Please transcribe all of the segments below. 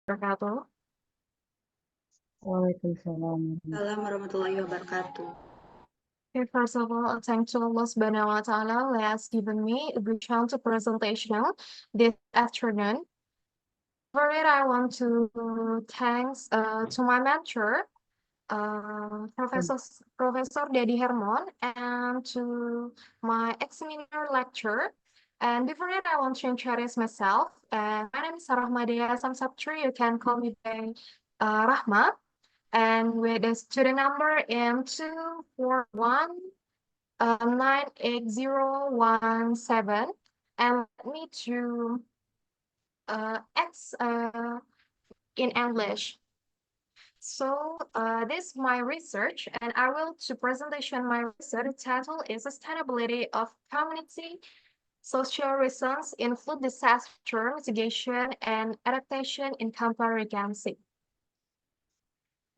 Wabarakatuh. Waalaikumsalam. Assalamualaikum warahmatullahi wabarakatuh. Okay, first of all, thanks to Allah Subhanahu wa Ta'ala who has given me a good chance to presentation this afternoon. For it, I want to thanks to my mentor, Professor Dedi Hermon, and to my examiner lecturer. And before that, I want to introduce myself. My name is Arrahmah Dea Syamsaputri. You can call me by Rahma. And with the student number M241980117. And let me to X in English. So this is my research, and I will to presentation my research title is Sustainability of Community Social Reasons in Flood Disaster Mitigation and Adaptation in Comparison.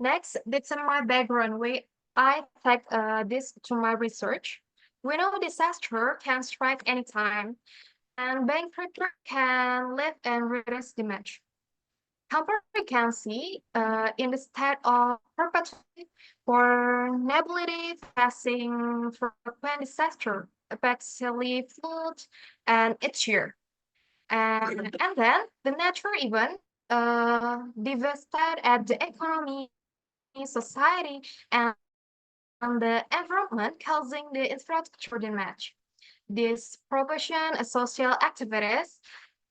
Next, that's my background where I take this to my research. We know disaster can strike anytime, and being prepared can live and reduce damage. Comprehensive in the state of perpetuity vulnerability facing frequent disaster, especially flood and each year. And then the natural event devastated at the economy, society, and the environment, causing the infrastructure damage. This proportion of social activities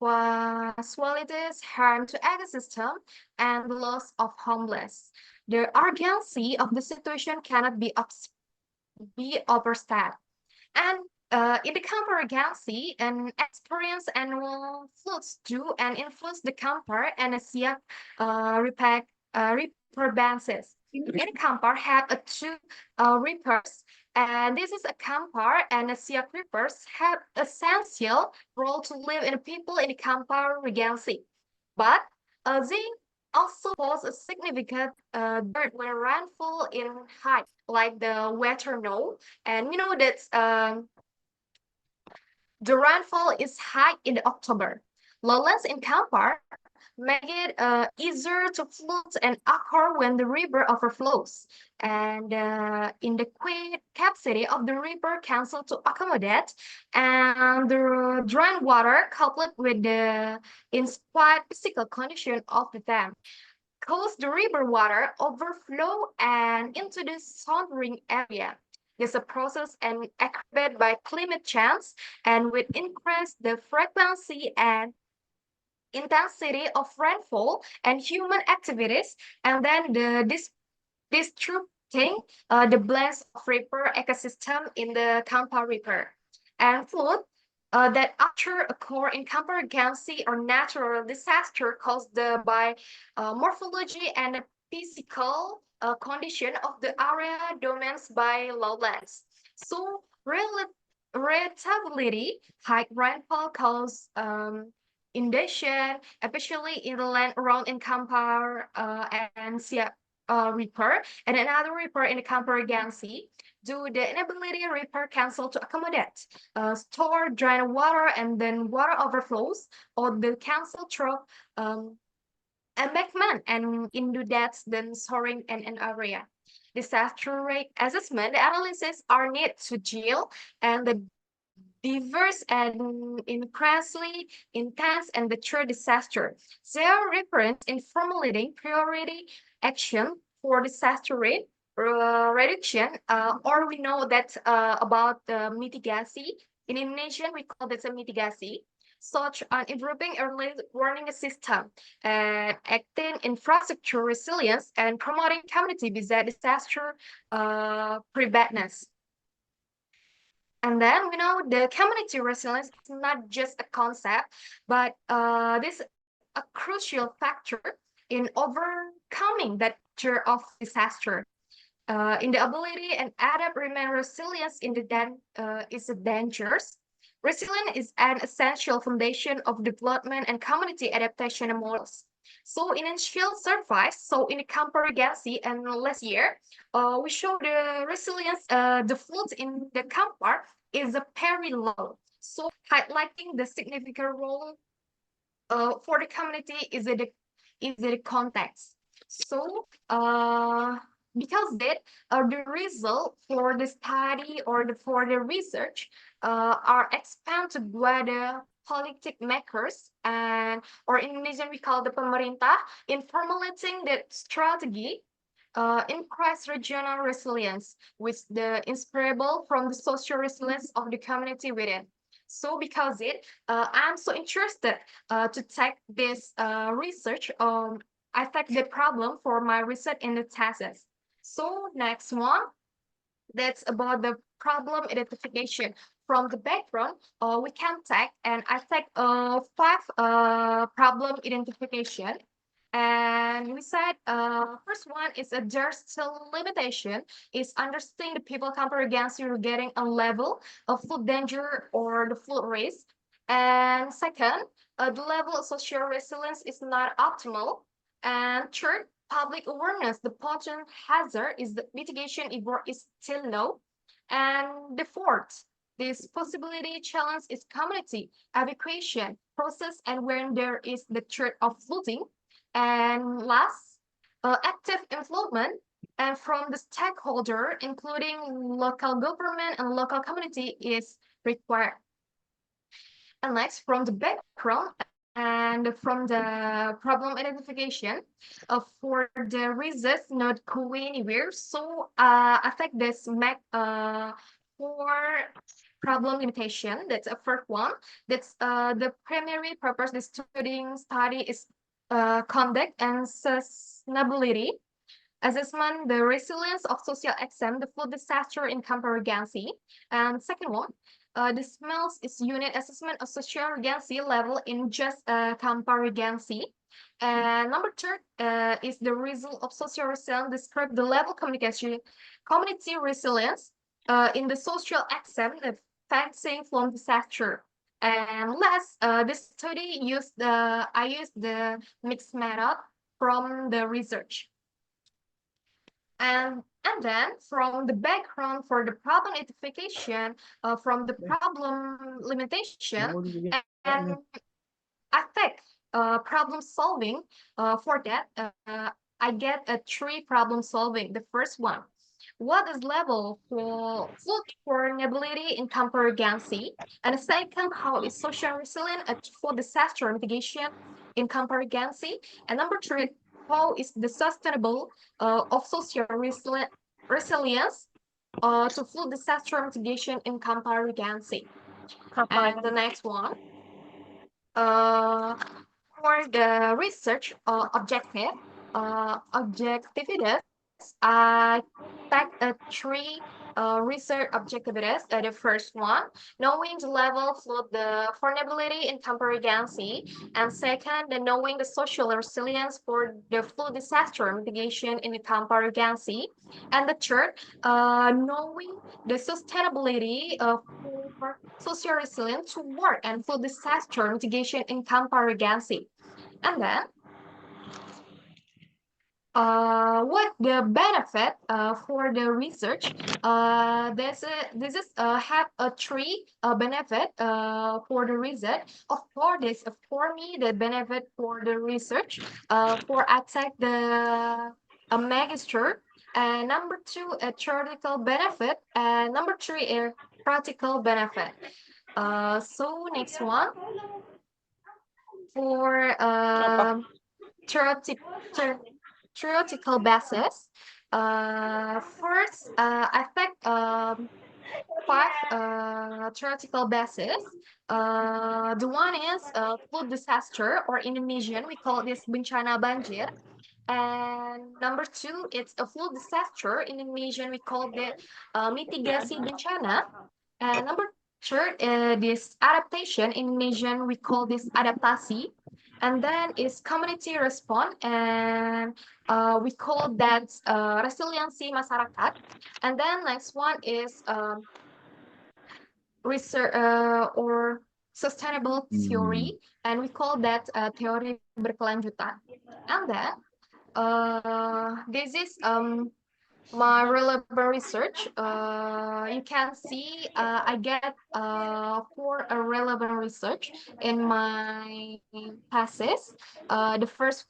casualties, harm to ecosystem, and the loss of homeless. The urgency of the situation cannot be overstated. And in the comparison, an experienced annual floods do and influence the compare and a repair balances. In the compare have a two repairs. And this is a compare and a Siak repairs have essential role to live in people in the compare regency. But they also pose a significant dirt when rainfall in high, like the weather know. And we know that the rainfall is high in October. Lowlands in Kampar make it easier to flood and occur when the river overflows. And in the capacity of the river council to accommodate, and the drain water coupled with the inspired physical condition of the dam cause the river water overflow and into the surrounding area. This is a process and aggravated by climate change and will increase the frequency and intensity of rainfall and human activities, and then disrupting the balance of river ecosystem in the Kampa River. And flood that after occur in comparison or natural disaster caused by morphology and physical condition of the area domains by lowlands. So relatively high rainfall cause inundation, especially in the land around in Kampar and Siak River, and another river in the Kampar Sea, due the inability river council to accommodate, store drain water, and then water overflows, or the council through embankment and into that then storing in an area. Disaster rate assessment analysis are needed to deal and the diverse and increasingly intense and mature disaster. They are referenced in formulating priority action for disaster rate reduction, or we know that about the mitigasi. In Indonesian, we call this a mitigasi, such as improving early warning system, acting infrastructure resilience, and promoting community-based disaster preparedness. And then we know the community resilience is not just a concept, but this is a crucial factor in overcoming that fear of disaster. In the ability and adapt remain resilience in the is the dangers. Resilience is an essential foundation of development and community adaptation models. So in initial survive, so in the comparison and last year, we show the resilience, the floods in the Kampar is very low. So highlighting the significant role for the community is the is the context. So, because that the result for the study or for the research are expanded by the politic makers and or in Indonesian we call the pemerintah in formulating that strategy increase regional resilience with the inspirable from the social resilience of the community within. So because I'm so interested to take this research. I take the problem for my research in the thesis. So next one, that's about the problem identification. From the background, we can take, and I take five problem identification. And we said first one is a there's still limitation is understanding the people compare against you getting a level of food danger or the food risk. And second, the level of social resilience is not optimal. And third, public awareness, the potential hazard is the mitigation effort is still low. And the fourth, this possibility challenge is community evacuation process and when there is the threat of flooding. And last, active involvement and from the stakeholder, including local government and local community is required. And next, from the background and from the problem identification for the results not go anywhere. So I think this make for problem limitation. That's a first one. That's the primary purpose the study is conduct and sustainability assessment, the resilience of social exam, the food disaster in comparison. And second one, the smells is unit assessment of social urgency level in just comparison. And number two is the result of social resilience describe the level communication community resilience in the social exam, the facing from disaster. And last, this study I used the mixed method from the research. And then from the background for the problem identification, from the problem limitation, and I think problem solving for that, I get a three problem solving. The first one, what is level for food vulnerability in comparison? And the second, how is social resilience for disaster mitigation in comparison? And number three, how is the sustainable of social resilience to food disaster mitigation in comparison? And the next one, for the research objectivities, I take three research objectivities. The first one, knowing the level of the vulnerability in comparison, and second, the knowing the social resilience for the food disaster mitigation in the comparison, and the third, knowing the sustainability for social resilience to work and food disaster mitigation in comparison. And then what the benefit for the research? This is have a three benefit for the research. Of course, this for me the benefit for the research for attack the a magister. And number two, a theoretical benefit. And number three, a practical benefit. So next one for theoretical theoretical basis. First, I think five theoretical basis. The one is flood disaster, or in Indonesian we call this bencana banjir. And number two, it's a flood disaster. In Indonesian we call it mitigasi bencana. And number third, this adaptation. In Indonesian we call this adaptasi. And then is community response, and we call that resiliency masyarakat. And then next one is research or sustainable theory, and we call that teori berkelanjutan. And then this is my relevant research. You can see I get for a relevant research in my thesis. The first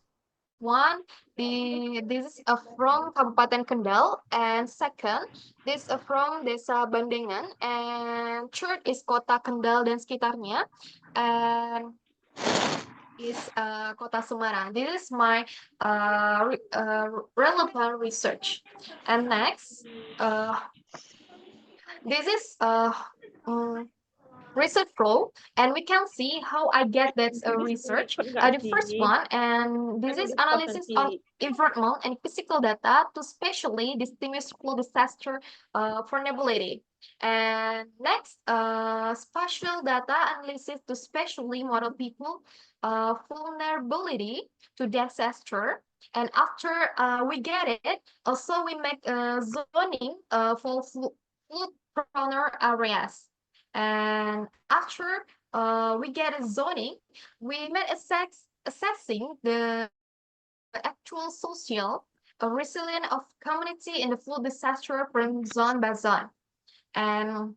one, this is from Kabupaten Kendal, and second, this from Desa Bandengan, and third is Kota Kendal dan sekitarnya, and is Kota Semarang. This is my relevant research. And next, this is research flow, and we can see how I get that research. The first one, and this is analysis of environmental and physical data to spatially distinguish flow disaster vulnerability. And next, spatial data analysis to spatially model people vulnerability to disaster. And after we get it, also we make zoning for flood-prone areas. And after we get a zoning, we made assessing the actual social resilience of community in the flood disaster from zone by zone. And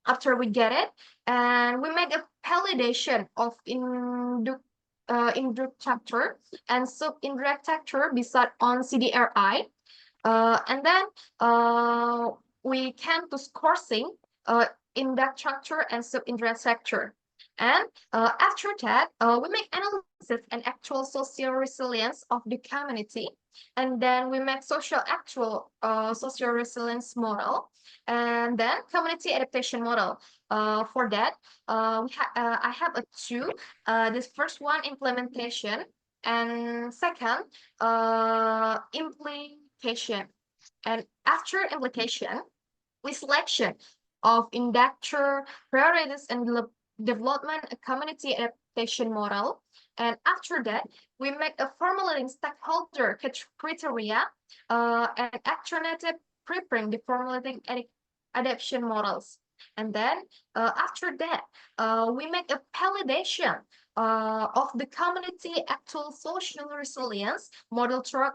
after we get it, and we make a validation of indirect chapter and sub-indirect chapter based on CDRI. And then we can to coursing indirect structure and sub-indirect structure. And after that, we make analysis and actual social resilience of the community. And then we make social resilience model. And then community adaptation model. For that, I have a two. This first one, implementation, and second, implication. And after implication, with selection of inductor priorities and development a community adaptation model. And after that, we make a formulating stakeholder criteria and alternative preparing the formulating adaptation models. And then after that, we make a validation of the community actual social resilience model through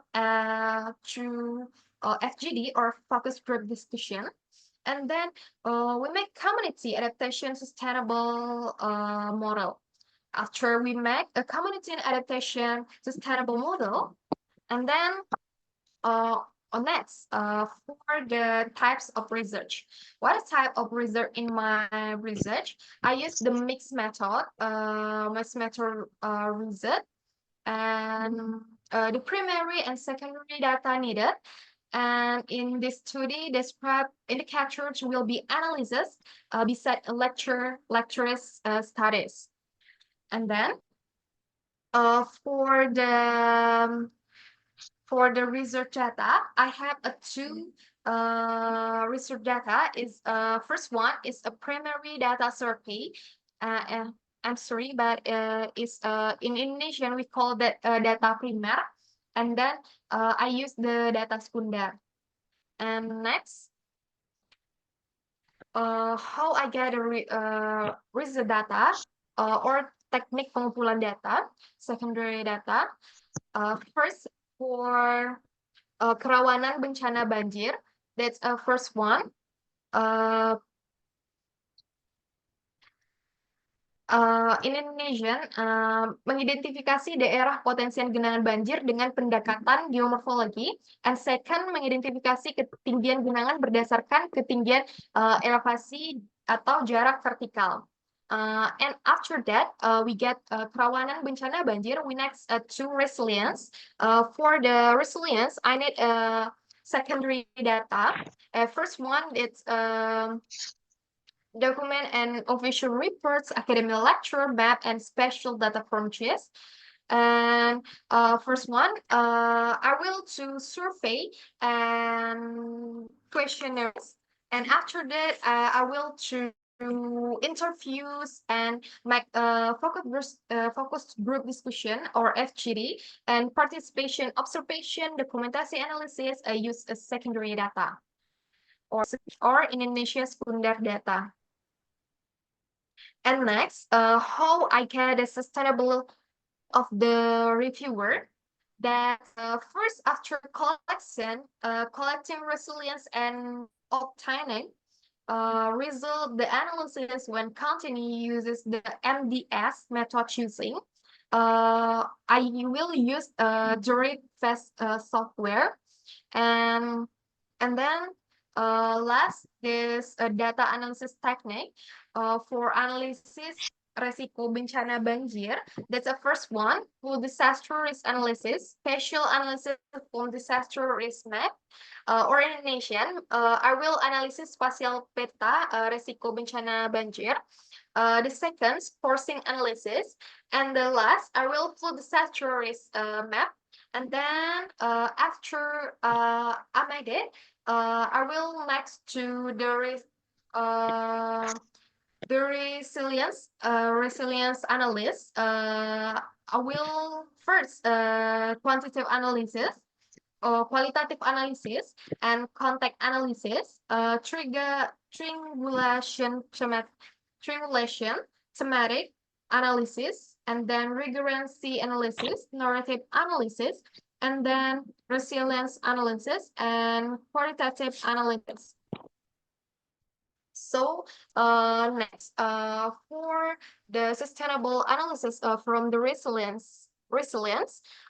FGD or focus group discussion. And then we make community adaptation sustainable model. After we make a community and adaptation sustainable model, and then next, for the types of research. What type of research in my research? I use the mixed method, research, and the primary and secondary data needed. And in this study, described indicators will be analysis beside lecturers studies. And then for the research data, I have a two research data. Is first one is a primary data survey. And I'm sorry, but it's in Indonesian we call that data primer. And then I use the data sekunder. And next, how I get a research data or teknik pengumpulan data, secondary data. First, for kerawanan bencana banjir, that's first one. In Indonesian, mengidentifikasi daerah potensial genangan banjir dengan pendekatan geomorfologi, and second, mengidentifikasi ketinggian genangan berdasarkan ketinggian elevasi atau jarak vertikal. And after that, we get kerawanan bencana banjir. We next to resilience. For the resilience, I need secondary data. First one, it's document and official reports, academic lecture, map, and special data from GIS. And first one, I will to survey and questionnaires. And after that, I will to interviews and make focus group discussion or FGD, and participation, observation, documentasi analysis. I use a secondary data or in Indonesia sekunder data. And next, how I get the sustainable of the reviewer. That first, after collecting resilience and obtaining result, the analysis when continue uses the MDS method choosing. I will use Jury Fast software, and then last is a data analysis technique for analysis resiko bencana banjir. That's the first one. Full disaster risk analysis, spatial analysis, full disaster risk map. Orientation, I will analysis spatial peta resiko bencana banjir. The second, forcing analysis, and the last, I will full disaster risk map. And then after I made it, I will next to the resilience analysis. I will first quantitative analysis, qualitative analysis, and context analysis, triangulation, thematic analysis, and then recurrency analysis, narrative analysis, and then resilience analysis, and qualitative analysis. So next, for the sustainable analysis from the resilience,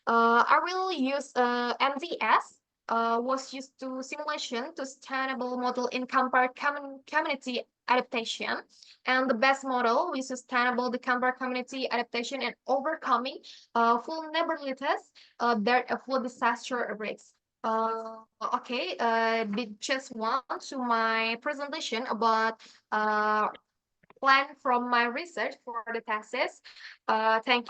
I will use MVS. Was used to simulation to sustainable model in compared community adaptation, and the best model with sustainable the compared community adaptation and overcoming vulnerabilities that flood disaster risks. Okay, did just one to my presentation about plan from my research for the thesis. Thank you.